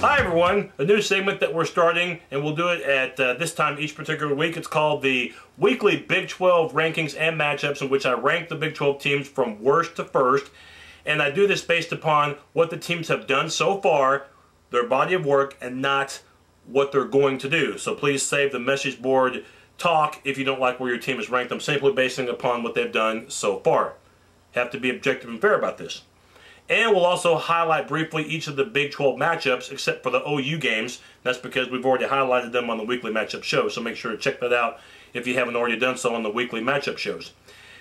Hi everyone, a new segment that we're starting, and we'll do it at this time each particular week. It's called the Weekly Big 12 Rankings and Matchups, in which I rank the Big 12 teams from worst to first. And I do this based upon what the teams have done so far, their body of work, and not what they're going to do. So please save the message board talk if you don't like where your team is ranked. I'm simply basing upon what they've done so far. Have to be objective and fair about this. And we'll also highlight briefly each of the Big 12 matchups, except for the OU games. That's because we've already highlighted them on the weekly matchup show, so make sure to check that out if you haven't already done so on the weekly matchup shows.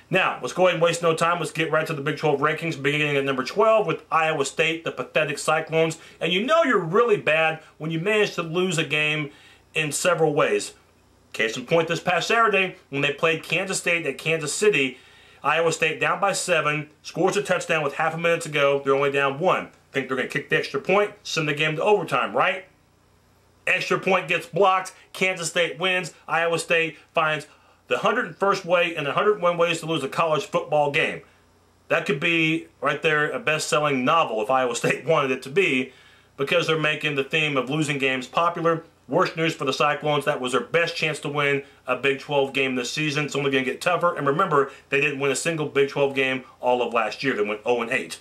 Now, let's go ahead and waste no time. Let's get right to the Big 12 rankings, beginning at number 12 with Iowa State, the pathetic Cyclones. And you know you're really bad when you manage to lose a game in several ways. Case in point, this past Saturday, when they played Kansas State at Kansas City, Iowa State down by 7, scores a touchdown with half a minute to go. They're only down 1. Think they're going to kick the extra point, send the game to overtime, right? Extra point gets blocked. Kansas State wins. Iowa State finds the 101st way and 101 ways to lose a college football game. That could be, right there, a best-selling novel if Iowa State wanted it to be, because they're making the theme of losing games popular. Worst news for the Cyclones, that was their best chance to win a Big 12 game this season. It's only going to get tougher. And remember, they didn't win a single Big 12 game all of last year. They went 0-8.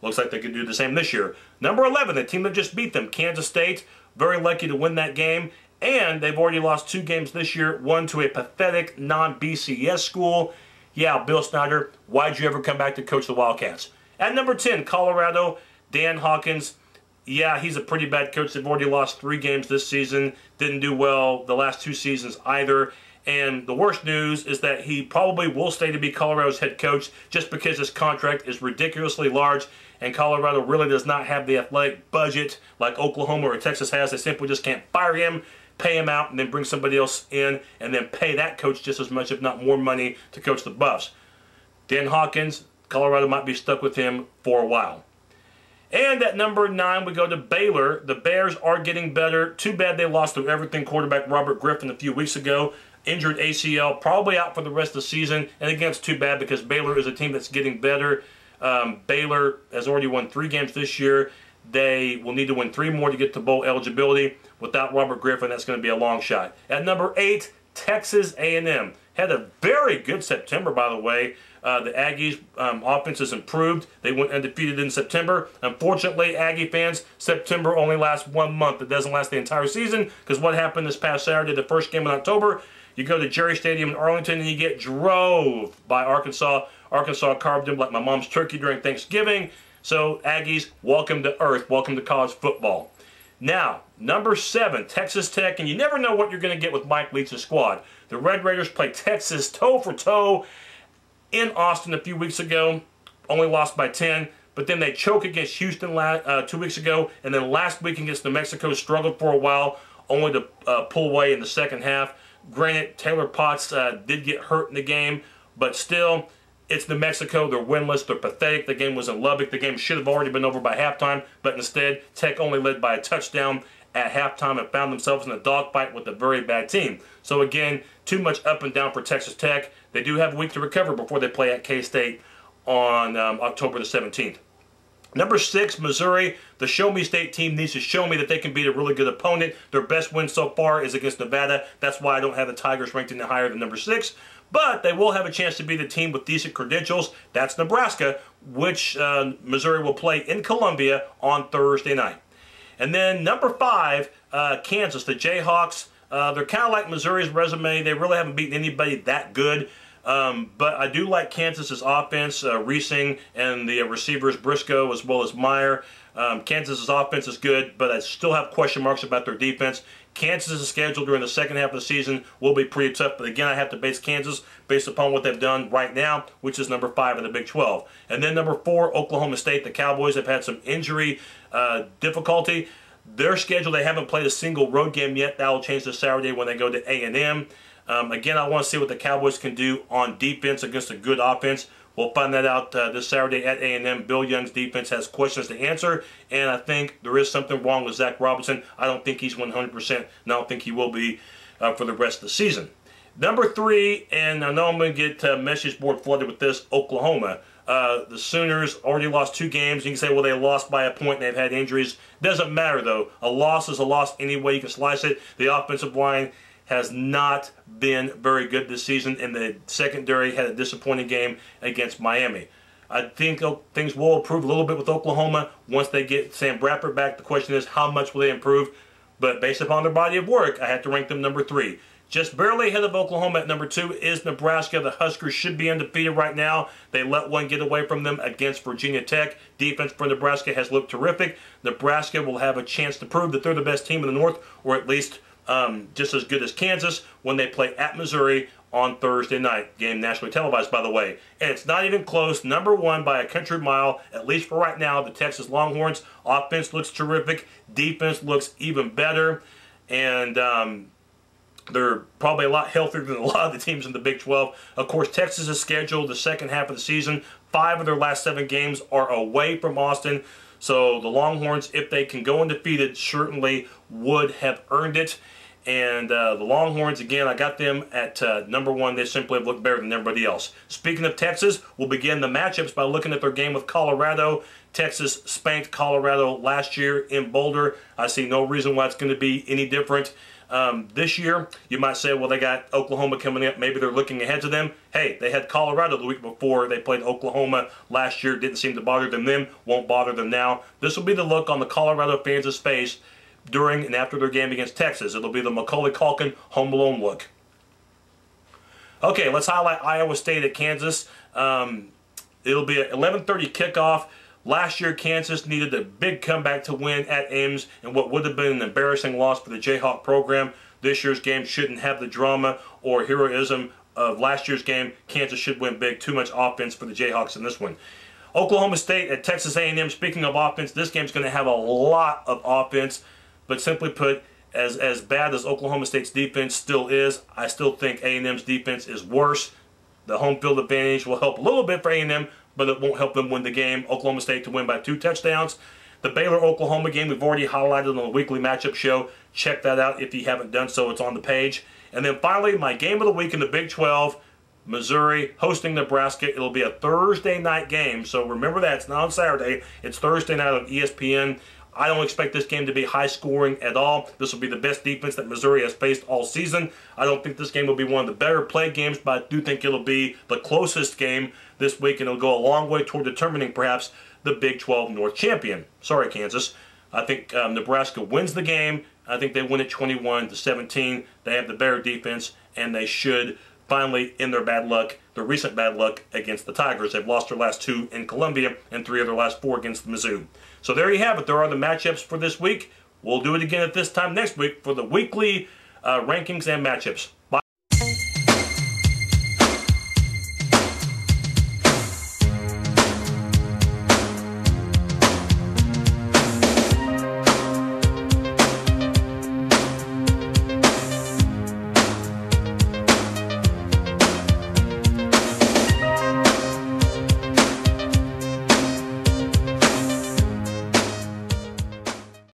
Looks like they could do the same this year. Number 11, the team that just beat them, Kansas State. Very lucky to win that game. And they've already lost 2 games this year, one to a pathetic non-BCS school. Yeah, Bill Snyder, why'd you ever come back to coach the Wildcats? At number 10, Colorado, Dan Hawkins. Yeah, he's a pretty bad coach. They've already lost 3 games this season. Didn't do well the last 2 seasons either. And the worst news is that he probably will stay to be Colorado's head coach just because his contract is ridiculously large, and Colorado really does not have the athletic budget like Oklahoma or Texas has. They simply just can't fire him, pay him out, and then bring somebody else in, and then pay that coach just as much, if not more money, to coach the Buffs. Dan Hawkins, Colorado might be stuck with him for a while. And at number 9, we go to Baylor. The Bears are getting better. Too bad they lost their everything quarterback Robert Griffin a few weeks ago. Injured ACL, probably out for the rest of the season. And again, it's too bad because Baylor is a team that's getting better. Baylor has already won 3 games this year. They will need to win 3 more to get to bowl eligibility. Without Robert Griffin, that's going to be a long shot. At number 8, Texas A&M. Had a very good September, by the way. The Aggies' offense has improved. They went undefeated in September. Unfortunately, Aggie fans, September only lasts 1 month. It doesn't last the entire season, because what happened this past Saturday, the first game in October, you go to Jerry Stadium in Arlington and you get drove by Arkansas. Arkansas carved them like my mom's turkey during Thanksgiving. So, Aggies, welcome to earth. Welcome to college football. Now, number 7, Texas Tech, and you never know what you're going to get with Mike Leach's squad. The Red Raiders played Texas toe for toe in Austin a few weeks ago, only lost by 10, but then they choke against Houston 2 weeks ago, and then last week against New Mexico struggled for a while, only to pull away in the second half. Granted, Taylor Potts did get hurt in the game, but still, it's New Mexico. They're winless. They're pathetic. The game was in Lubbock. The game should have already been over by halftime, but instead, Tech only led by a touchdown at halftime and found themselves in a dogfight with a very bad team. So again, too much up and down for Texas Tech. They do have a week to recover before they play at K-State on October the 17th. Number 6, Missouri. The Show Me State team needs to show me that they can beat a really good opponent. Their best win so far is against Nevada. That's why I don't have the Tigers ranked any higher than number 6. But they will have a chance to beat a team with decent credentials. That's Nebraska, which Missouri will play in Columbia on Thursday night. And then number 5, Kansas, the Jayhawks. They're kind of like Missouri's resume. They really haven't beaten anybody that good. But I do like Kansas's offense, Reesing and the receivers Briscoe as well as Meyer. Kansas's offense is good, but I still have question marks about their defense. Kansas's schedule during the second half of the season will be pretty tough, but again, I have to base Kansas based upon what they've done right now, which is number 5 in the Big 12. And then number 4, Oklahoma State. The Cowboys have had some injury difficulty. Their schedule, they haven't played a single road game yet. That will change this Saturday when they go to A&M. Again, I want to see what the Cowboys can do on defense against a good offense. We'll find that out this Saturday at A&M. Bill Young's defense has questions to answer, and I think there is something wrong with Zach Robinson. I don't think he's 100%, and I don't think he will be for the rest of the season. Number 3, and I know I'm going to get message board flooded with this, Oklahoma. The Sooners already lost 2 games. You can say, well, they lost by a point and they've had injuries. Doesn't matter, though. A loss is a loss any way you can slice it. The offensive line has not been very good this season, and the secondary had a disappointing game against Miami. I think things will improve a little bit with Oklahoma once they get Sam Bradford back. The question is, how much will they improve? But based upon their body of work, I have to rank them number 3. Just barely ahead of Oklahoma at number 2 is Nebraska. The Huskers should be undefeated right now. They let one get away from them against Virginia Tech. Defense for Nebraska has looked terrific. Nebraska will have a chance to prove that they're the best team in the North, or at least just as good as Kansas when they play at Missouri on Thursday night. Game nationally televised, by the way. And it's not even close. Number 1 by a country mile, at least for right now, the Texas Longhorns. Offense looks terrific. Defense looks even better. And they're probably a lot healthier than a lot of the teams in the Big 12. Of course, Texas is scheduled the second half of the season. 5 of their last 7 games are away from Austin. So the Longhorns, if they can go undefeated, certainly would have earned it. And the Longhorns, again, I got them at number 1. They simply have looked better than everybody else. Speaking of Texas, we'll begin the matchups by looking at their game with Colorado. Texas spanked Colorado last year in Boulder. I see no reason why it's going to be any different this year. You might say, well, they got Oklahoma coming up. Maybe they're looking ahead to them. Hey, they had Colorado the week before. They played Oklahoma last year. Didn't seem to bother them then. Won't bother them now. This will be the look on the Colorado fans' face during and after their game against Texas. It'll be the Macaulay Culkin Home Alone look. Okay, let's highlight Iowa State at Kansas. It'll be an 11:30 kickoff. Last year, Kansas needed a big comeback to win at Ames in what would have been an embarrassing loss for the Jayhawk program. This year's game shouldn't have the drama or heroism of last year's game. Kansas should win big. Too much offense for the Jayhawks in this one. Oklahoma State at Texas A&M. Speaking of offense, this game's going to have a lot of offense. But simply put, as bad as Oklahoma State's defense still is, I still think A&M's defense is worse. The home field advantage will help a little bit for A&M, but it won't help them win the game. Oklahoma State to win by 2 touchdowns. The Baylor-Oklahoma game we've already highlighted on the weekly matchup show. Check that out if you haven't done so. It's on the page. And then finally, my game of the week in the Big 12, Missouri hosting Nebraska. It'll be a Thursday night game, so remember that. It's not on Saturday. It's Thursday night on ESPN. I don't expect this game to be high scoring at all. This will be the best defense that Missouri has faced all season. I don't think this game will be one of the better played games, but I do think it'll be the closest game this week, and it'll go a long way toward determining perhaps the Big 12 North champion. Sorry, Kansas. I think Nebraska wins the game. I think they win it 21-17. They have the better defense, and they should finally end their bad luck, their recent bad luck against the Tigers. They've lost their last 2 in Columbia and 3 of their last 4 against the Mizzou. So there you have it. There are the matchups for this week. We'll do it again at this time next week for the weekly rankings and matchups. Bye.